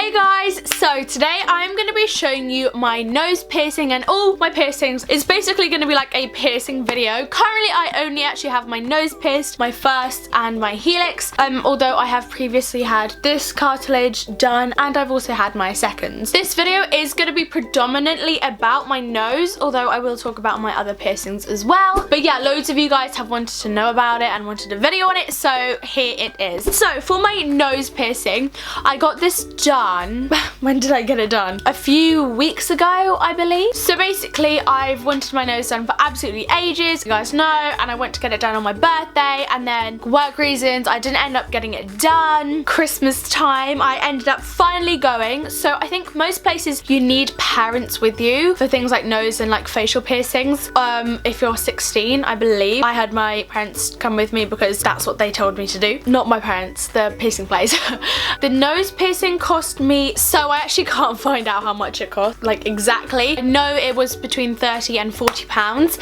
Hey guys, so today I'm going to be showing you my nose piercing and all my piercings. It's basically going to be like a piercing video. Currently I only actually have my nose pierced, my first and my helix, although I have previously had this cartilage done and I've also had my seconds. This video is going to be predominantly about my nose, although I will talk about my other piercings as well. But yeah, loads of you guys have wanted to know about it and wanted a video on it, so here it is. So for my nose piercing, I got this done. When did I get it done? A few weeks ago, I believe. So basically, I've wanted my nose done for absolutely ages, you guys know, and I went to get it done on my birthday, and then work reasons, I didn't end up getting it done. Christmas time, I ended up finally going. So I think most places you need parents with you for things like nose and like facial piercings. If you're 16, I believe. I had my parents come with me because that's what they told me to do. Not my parents, the piercing place. The nose piercing cost me, so I actually can't find out how much it cost, like exactly. I know it was between 30 and 40 pounds,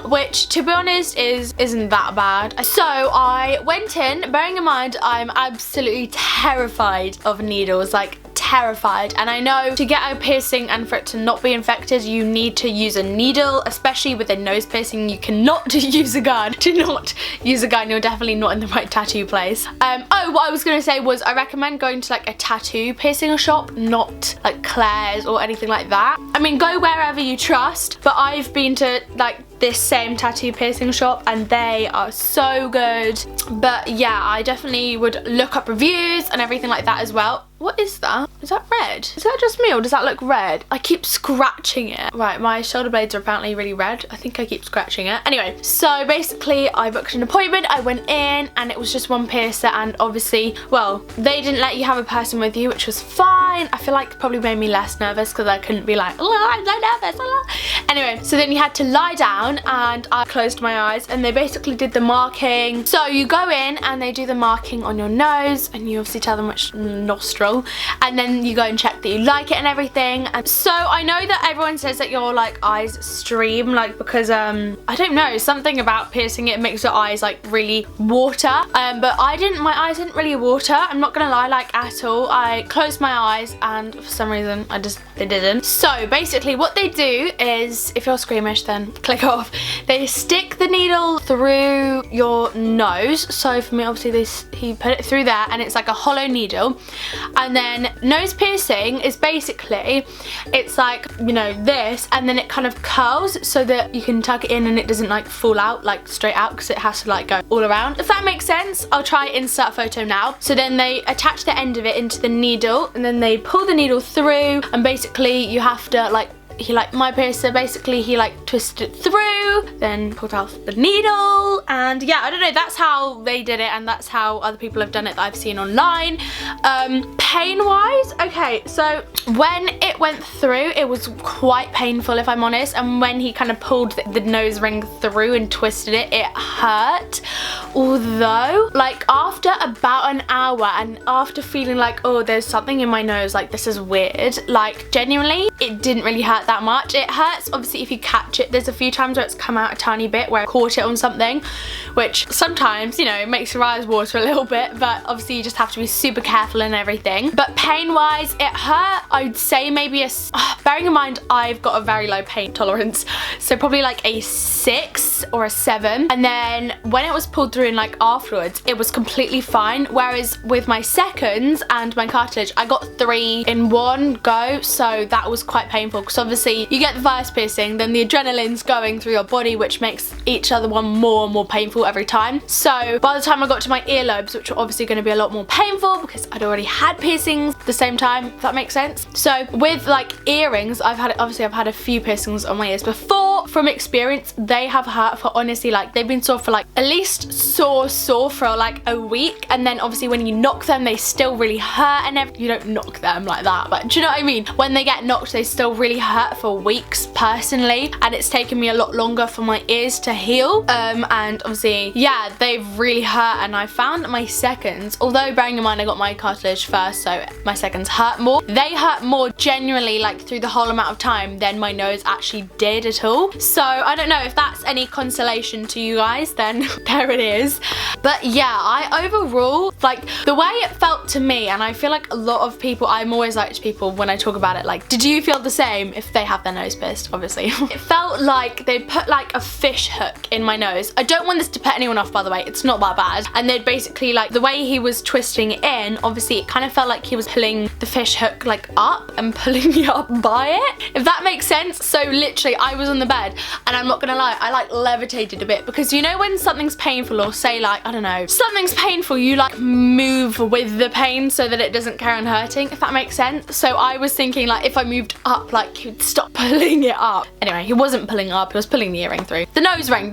which to be honest isn't that bad. So I went in, bearing in mind I'm absolutely terrified of needles, like terrified, and I know to get a piercing and for it to not be infected you need to use a needle, especially with a nose piercing. You cannot use a gun. Do not use a gun, you're definitely not in the right tattoo place. Oh, what I was gonna say was I recommend going to like a tattoo piercing shop, not like Claire's or anything like that. I mean, go wherever you trust, but I've been to like this same tattoo piercing shop and they are so good. But yeah, I definitely would look up reviews and everything like that as well. What is that? Is that red? Is that just me or does that look red? I keep scratching it. Right, my shoulder blades are apparently really red. I think I keep scratching it. Anyway, so basically I booked an appointment. I went in and it was just one piercer, and obviously, well, they didn't let you have a person with you, which was fine. I feel like it probably made me less nervous because I couldn't be like, oh, I'm so nervous. Anyway, so then you had to lie down and I closed my eyes and they basically did the marking. So you go in and they do the marking on your nose and you obviously tell them which nostril, and then you go and check that you like it and everything. And so I know that everyone says that your like eyes stream, like because I don't know, something about piercing it makes your eyes like really water, but my eyes didn't really water, I'm not gonna lie, like at all. I closed my eyes and for some reason they didn't. So basically what they do is, if you're squeamish then click off, they stick the needle through your nose. So for me obviously he put it through there and it's like a hollow needle. And then nose piercing is basically, it's like, you know, this, and then it kind of curls so that you can tuck it in and it doesn't like fall out like straight out because it has to like go all around, if that makes sense. I'll try insert photo now. So then they attach the end of it into the needle and then they pull the needle through, and basically you have to like, my piercer basically he like twisted it through, then pulled out the needle, and yeah, I don't know, that's how they did it and that's how other people have done it that I've seen online. Pain wise, okay, so when it went through it was quite painful if I'm honest, and when he kind of pulled the nose ring through and twisted it, it hurt. Although like after about an hour and after feeling like, oh, there's something in my nose, like this is weird, like genuinely it didn't really hurt that much. It hurts obviously if you catch it. There's a few times where it's come out a tiny bit where I caught it on something, which sometimes, you know, makes your eyes water a little bit, but obviously you just have to be super careful and everything. But pain wise, it hurt, I'd say maybe bearing in mind I've got a very low pain tolerance, so probably like a 6 or a 7. And then when it was pulled through and like afterwards it was completely fine, whereas with my seconds and my cartilage I got 3 in one go, so that was quite painful because obviously you get the first piercing, then the adrenaline's going through your body, which makes each other one more and more painful every time. So by the time I got to my earlobes, which were obviously going to be a lot more painful because I'd already had piercings at the same time, if that makes sense. So with like earrings, I've had a few piercings on my ears before. From experience, they have hurt for honestly like, they've been sore for like at least sore for like a week, and then obviously when you knock them they still really hurt, and you don't knock them like that, but do you know what I mean? When they get knocked they still really hurt for weeks personally, and it's taken me a lot longer for my ears to heal, and obviously yeah, they've really hurt. And I found that my seconds, although bearing in mind I got my cartilage first, so my seconds hurt more, they hurt more genuinely like through the whole amount of time than my nose actually did at all. So I don't know if that's any consolation to you guys, then there it is. But yeah, I overall, like, the way it felt to me, and I feel like a lot of people, I'm always like to people when I talk about it, like, did you feel the same if they have their nose pierced, obviously? It felt like they put like a fish hook in my nose. I don't want this to put anyone off, by the way, it's not that bad. And they'd basically, like, the way he was twisting it in, obviously it kind of felt like he was pulling the fish hook like up and pulling me up by it, if that makes sense. So literally I was on the bed, and I'm not gonna lie, I like levitated a bit, because you know when something's painful, or say like, I don't know, something's painful, you like move with the pain so that it doesn't carry on hurting, if that makes sense. So I was thinking like if I moved up, like he would stop pulling it up. Anyway, he wasn't pulling up, he was pulling the earring through. The nose ring,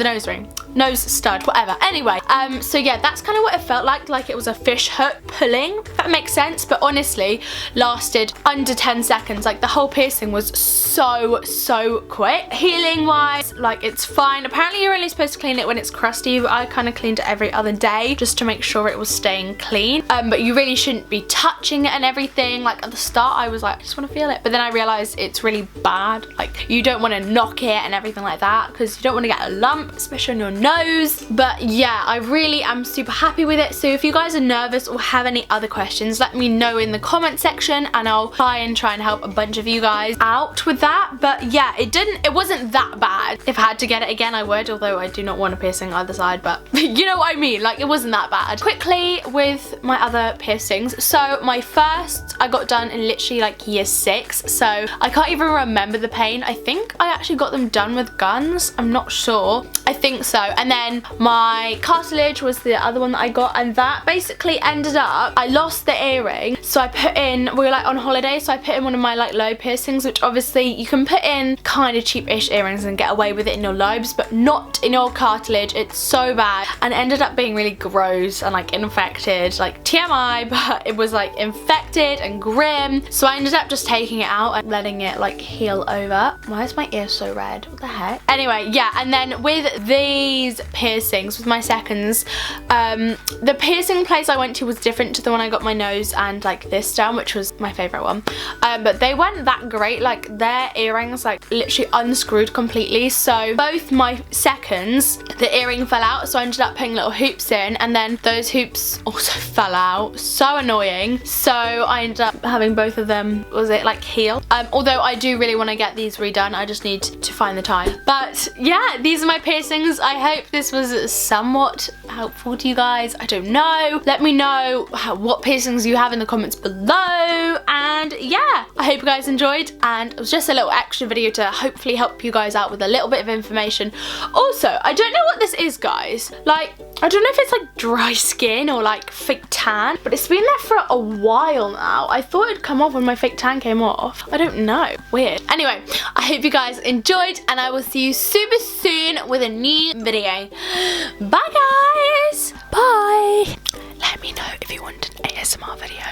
nose stud, whatever. Anyway, so yeah, that's kind of what it felt like it was a fish hook pulling, if that makes sense. But honestly, lasted under 10 seconds. Like the whole piercing was so quick. Healing wise, like it's fine. Apparently you're only supposed to clean it when it's crusty, but I kind of cleaned it every other day just to make sure it was staying clean. But you really shouldn't be touching it and everything. Like at the start I was like, I just want to feel it, but then I realized it's really bad. Like you don't want to knock it and everything like that, because you don't want to get a lump, especially on your nose. But yeah, I really am super happy with it. So if you guys are nervous or have any other questions, let me know in the comment section, and I'll try and help a bunch of you guys out with that. But yeah, it wasn't that bad. If I had to get it again, I would, although I do not want a piercing either side, but you know what I mean, like it wasn't that bad. Quickly with my other piercings, so my first I got done in literally like year 6, so I can't even remember the pain. I think I actually got them done with guns, I'm not sure, I think so. And then my cartilage was the other one that I got, and that basically ended up, I lost the earring, so I put in, we were like on holiday, so I put in one of my like lobe piercings, which obviously you can put in kind of cheap-ish earrings and get away with it in your lobes, but not in your cartilage. It's so bad, and it ended up being really gross and like infected, like TMI, but it was like infected and grim. So I ended up just taking it out and letting it like heal over. Why is my ear so red? What the heck? Anyway, yeah, and then with these piercings, with my seconds, the piercing place I went to was different to the one I got my nose and like this done, which was my favorite one. But they weren't that great. Like their earrings like literally unscrewed completely. So both my seconds, the earring fell out, so I ended up putting little hoops in, and then those hoops also fell out. So annoying. So I ended up having both of them, was it like heal? Although I do really want to get these redone, I just need to find the time. But yeah, these are my piercings. I hope this was somewhat helpful to you guys. I don't know. Let me know what piercings you have in the comments below. And yeah, I hope you guys enjoyed, and it was just a little extra video to hopefully help you guys out with a little bit of information. Also, I don't know what this is, guys. Like, I don't know if it's like dry skin or like fake tan, but it's been there for a while now. I thought it'd come off when my fake tan came off. I don't know. Weird. Anyway, I hope you guys enjoyed, and I will see you super soon with a new video. Bye, guys. Bye. Let me know if you want an ASMR video,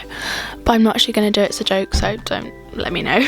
but I'm not actually going to do it. It's a joke, so don't let me know.